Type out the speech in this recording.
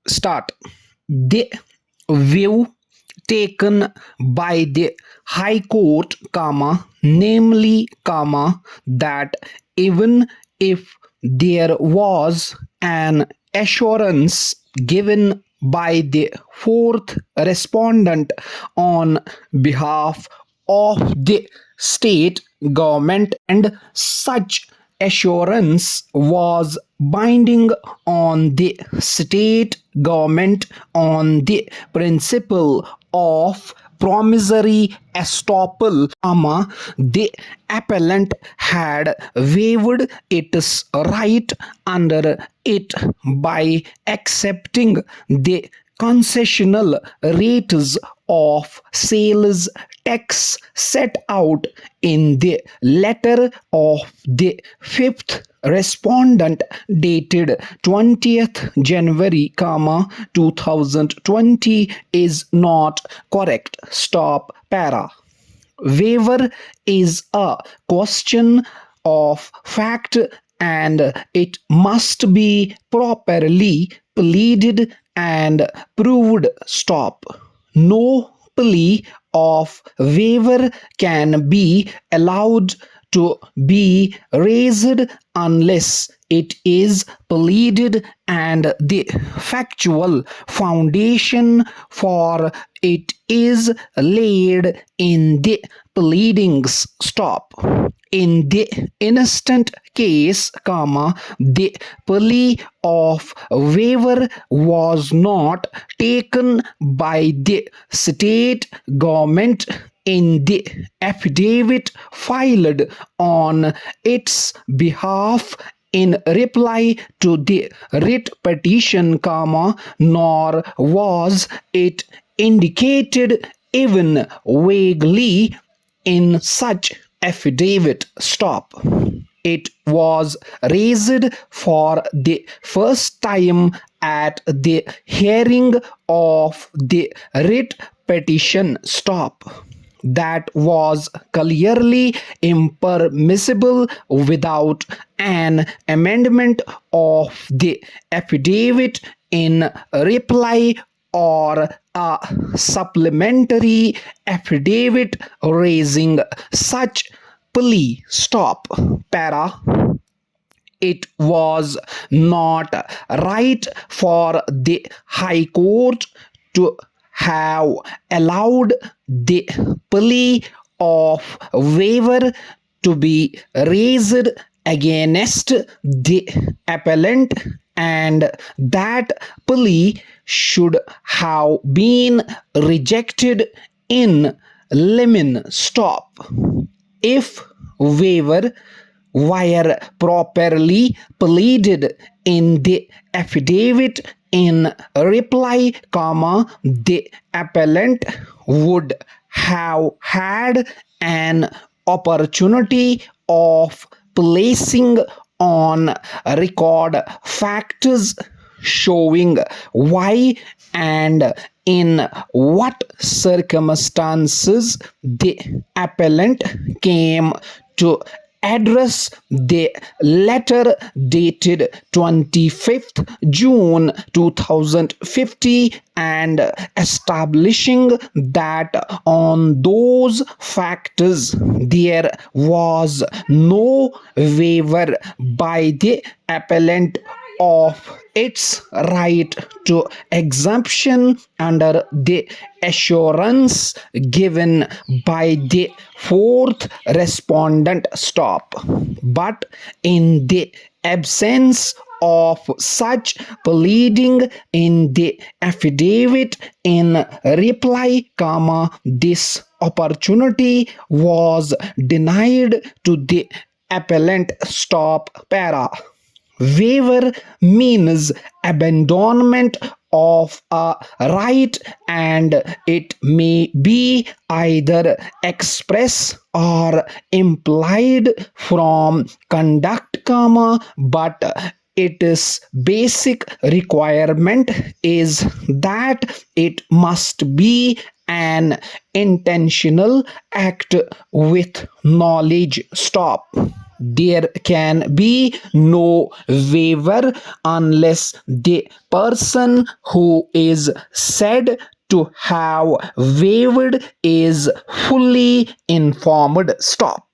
Start. The view taken by the High Court, namely, that even if there was an assurance given by the fourth respondent on behalf of the state government, and such assurance was binding on the state government on the principle of promissory estoppel, the appellant had waived its right under it by accepting the concessional rates of sales tax set out in the letter of the fifth respondent dated 20th January, 2020 is not correct. Stop. Para. Waiver is a question of fact and it must be properly pleaded and proved. Stop. No plea of waiver can be allowed to be raised unless it is pleaded and the factual foundation for it is laid in the pleadings. Stop. In the instant case, the plea of waiver was not taken by the state government in the affidavit filed on its behalf in reply to the writ petition, nor was it indicated even vaguely in such affidavit. Stop. It was raised for the first time at the hearing of the writ petition. Stop. That was clearly impermissible without an amendment of the affidavit in reply or a supplementary affidavit raising such plea. Stop. Para. It was not right for the High Court to have allowed the plea of waiver to be raised against the appellant, and that plea should have been rejected in limine. Stop. If waiver were properly pleaded in the affidavit in reply, the appellant would have had an opportunity of placing on record facts showing why and in what circumstances the appellant came to address the letter dated 25th June 2050 and establishing that on those factors there was no waiver by the appellant of its right to exemption under the assurance given by the fourth respondent. Stop. But in the absence of such pleading in the affidavit in reply, this opportunity was denied to the appellant. Stop. Para. Waiver means abandonment of a right, and it may be either express or implied from conduct, but its basic requirement is that it must be an intentional act with knowledge. Stop. There can be no waiver unless the person who is said to have waived is fully informed. Stop.